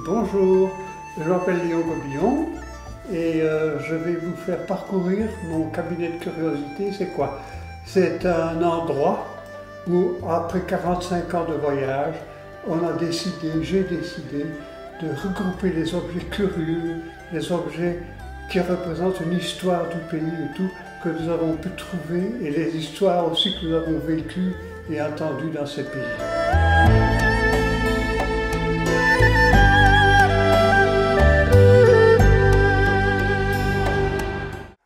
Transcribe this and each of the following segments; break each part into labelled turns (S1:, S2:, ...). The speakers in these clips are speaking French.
S1: Bonjour, je m'appelle Léon Gobillon et je vais vous faire parcourir mon cabinet de curiosité. C'est quoi? C'est un endroit où, après 45 ans de voyage, j'ai décidé de regrouper les objets curieux, les objets qui représentent une histoire du pays et tout, que nous avons pu trouver, et les histoires aussi que nous avons vécues et entendues dans ces pays.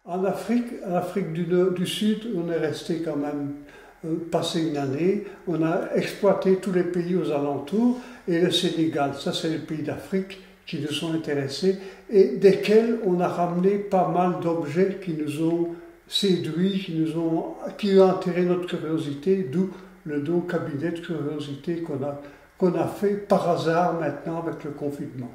S1: En Afrique du Sud, on est resté quand même passé une année. On a exploité tous les pays aux alentours et le Sénégal, ça c'est les pays d'Afrique qui nous sont intéressés et desquels on a ramené pas mal d'objets qui nous ont séduits, qui ont attiré notre curiosité, d'où le nom cabinet de curiosité qu'on a fait par hasard maintenant avec le confinement.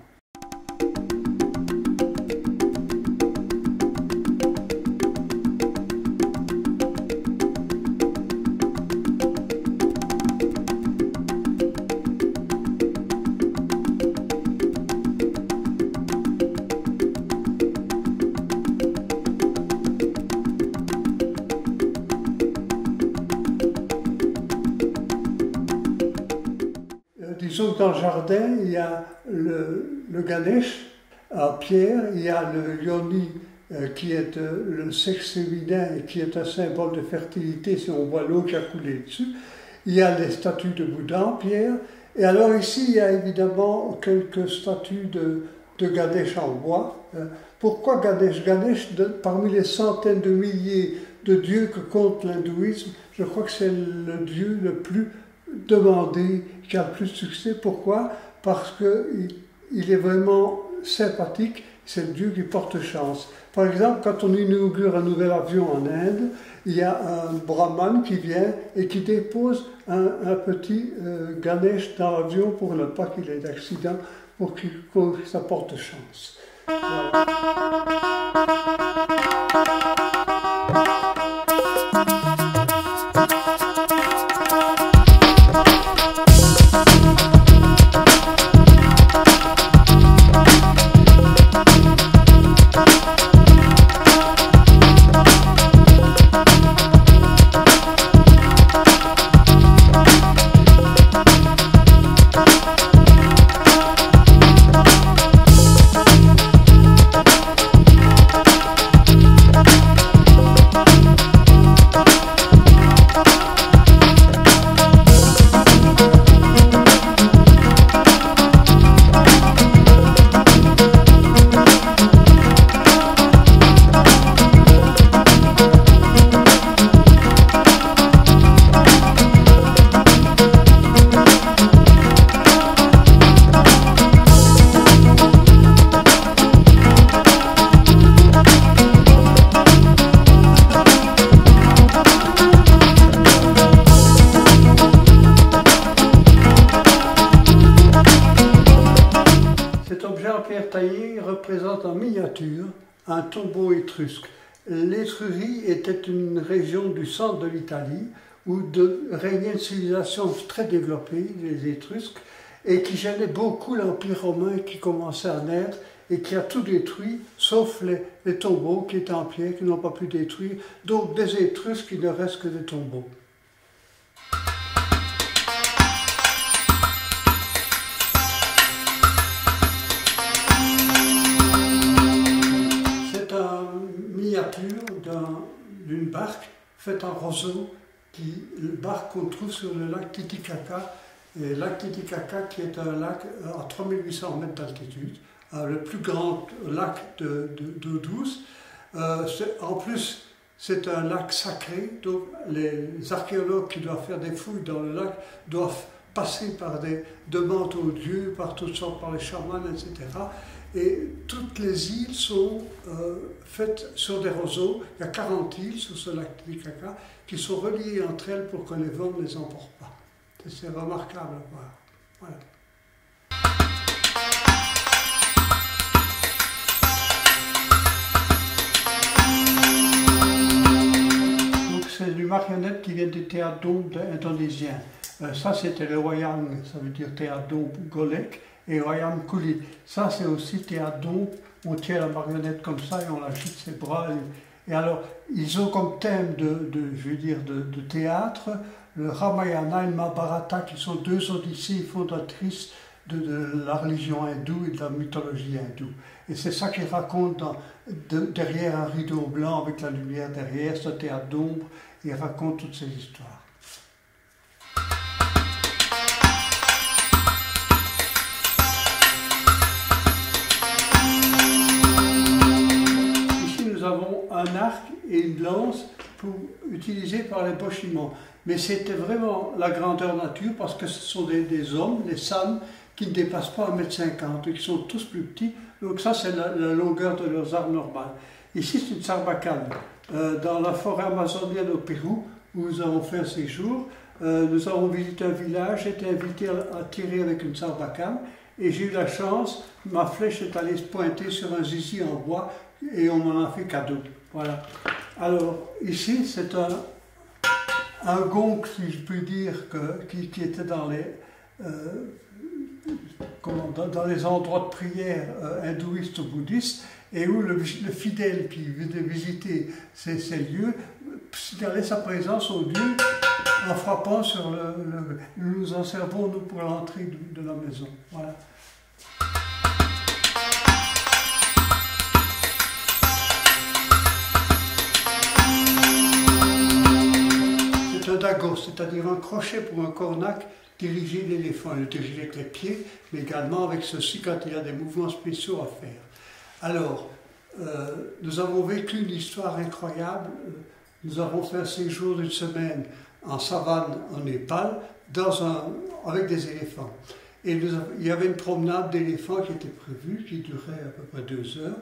S1: Disons que dans le jardin, il y a le Ganesh en pierre, il y a le Yoni qui est le sexe féminin et qui est un symbole de fertilité si on voit l'eau qui a coulé dessus. Il y a les statues de Bouddha en pierre. Et alors ici, il y a évidemment quelques statues de Ganesh en bois. Pourquoi Ganesh? Ganesh, parmi les centaines de milliers de dieux que compte l'hindouisme, je crois que c'est le dieu le plus demandé, qui a le plus de succès. Pourquoi? Parce qu'il est vraiment sympathique, c'est le dieu qui porte chance. Par exemple, quand on inaugure un nouvel avion en Inde, il y a un brahman qui vient et qui dépose un petit Ganesh dans l'avion pour ne pas qu'il ait d'accident, pour que ça porte chance. Voilà. Représente en miniature un tombeau étrusque. L'Étrurie était une région du centre de l'Italie où régnait une civilisation très développée, les Étrusques, et qui gênait beaucoup l'Empire romain qui commençait à naître et qui a tout détruit, sauf les tombeaux qui étaient en pierre, qui n'ont pas pu détruire. Donc des Étrusques, il ne reste que des tombeaux. D'une barque faite en roseau, barque qu'on trouve sur le lac Titicaca, et le lac Titicaca qui est un lac à 3800 mètres d'altitude, le plus grand lac d'eau douce. En plus, c'est un lac sacré, donc les archéologues qui doivent faire des fouilles dans le lac doivent passer par des demandes aux dieux, par toutes sortes, par les chamans, etc. Et toutes les îles sont faites sur des roseaux. Il y a 40 îles sur ce lac Titicaca qui sont reliées entre elles pour que les vents ne les emportent pas. C'est remarquable à voir. Voilà. C'est du marionnette qui vient du théâtre d'ombre indonésien. Ça, c'était le wayang, ça veut dire théâtre d'ombre golek, et wayang kulit. Ça, c'est aussi théâtre d'ombre. On tient la marionnette comme ça et on agite ses bras. Et alors, ils ont comme thème de théâtre le Ramayana et le Mahabharata, qui sont deux odyssées fondatrices de la religion hindoue et de la mythologie hindoue. Et c'est ça qu'ils racontent derrière un rideau blanc avec la lumière derrière, ce théâtre d'ombre. Ils racontent toutes ces histoires. Ici, nous avons un arc et une lance pour utiliser par les pochimans. Mais c'était vraiment la grandeur nature parce que ce sont des hommes, des San, qui ne dépassent pas 1,50 m, qui sont tous plus petits. Donc ça, c'est la longueur de leurs armes normales. Ici, c'est une sarbacane. Dans la forêt amazonienne au Pérou, où nous avons fait un séjour, nous avons visité un village, j'ai été invité à tirer avec une sarbacane, et j'ai eu la chance, ma flèche est allée se pointer sur un zizi en bois, et on m'en a fait cadeau. Voilà. Alors, ici, c'est un gong, si je puis dire, qui était dans les endroits de prière hindouistes ou bouddhistes, et où le fidèle qui venait visiter ces lieux signalait sa présence au Dieu en frappant sur nous nous en servons, nous, pour l'entrée de la maison. Voilà. C'est un dago, c'est-à-dire un crochet pour un cornac diriger l'éléphant, le diriger avec les pieds, mais également avec ceci quand il y a des mouvements spéciaux à faire. Alors, nous avons vécu une histoire incroyable. Nous avons fait un séjour d'une semaine en savane en Népal, avec des éléphants. Et il y avait une promenade d'éléphants qui était prévue, qui durait à peu près 2 heures.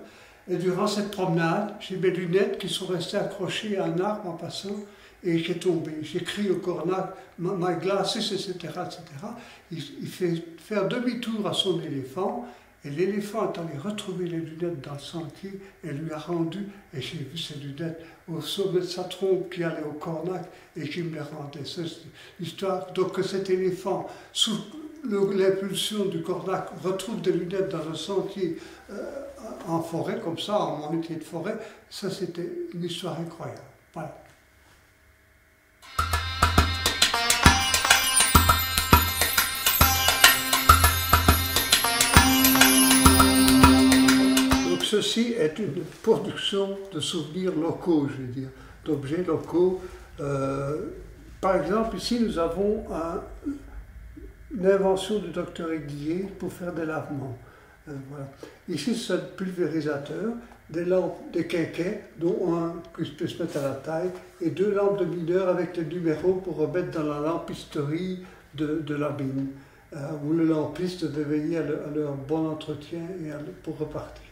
S1: Et durant cette promenade, j'ai mes lunettes qui sont restées accrochées à un arbre en passant, et j'ai tombé. J'ai crié au cornac, my glasses, etc., etc. Il fait faire demi-tour à son éléphant, et l'éléphant est allé retrouver les lunettes dans le sentier et lui a rendu, et j'ai vu ses lunettes au sommet de sa trompe qui allait au cornac et qui me les rendait. C'est l'histoire. Donc cet éléphant, sous l'impulsion du cornac, retrouve des lunettes dans un sentier en forêt, comme ça, en métier de forêt. Ça, c'était une histoire incroyable. Voilà. Ceci est une production de souvenirs locaux, je veux dire, d'objets locaux. Par exemple, ici, nous avons une invention du docteur Aiguillet pour faire des lavements. Voilà. Ici, c'est un pulvérisateur, des lampes, des quinquets, dont un qui peut se mettre à la taille, et 2 lampes de mineur avec les numéros pour remettre dans la lampisterie de la mine, où le lampiste devait veiller à leur bon entretien et pour repartir.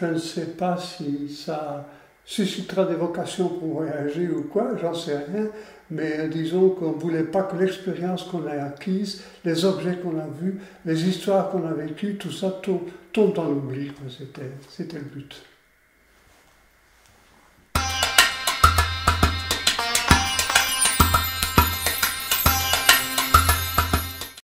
S1: Je ne sais pas si ça suscitera des vocations pour voyager ou quoi, j'en sais rien, mais disons qu'on ne voulait pas que l'expérience qu'on a acquise, les objets qu'on a vus, les histoires qu'on a vécues, tout ça tombe dans l'oubli. C'était le but.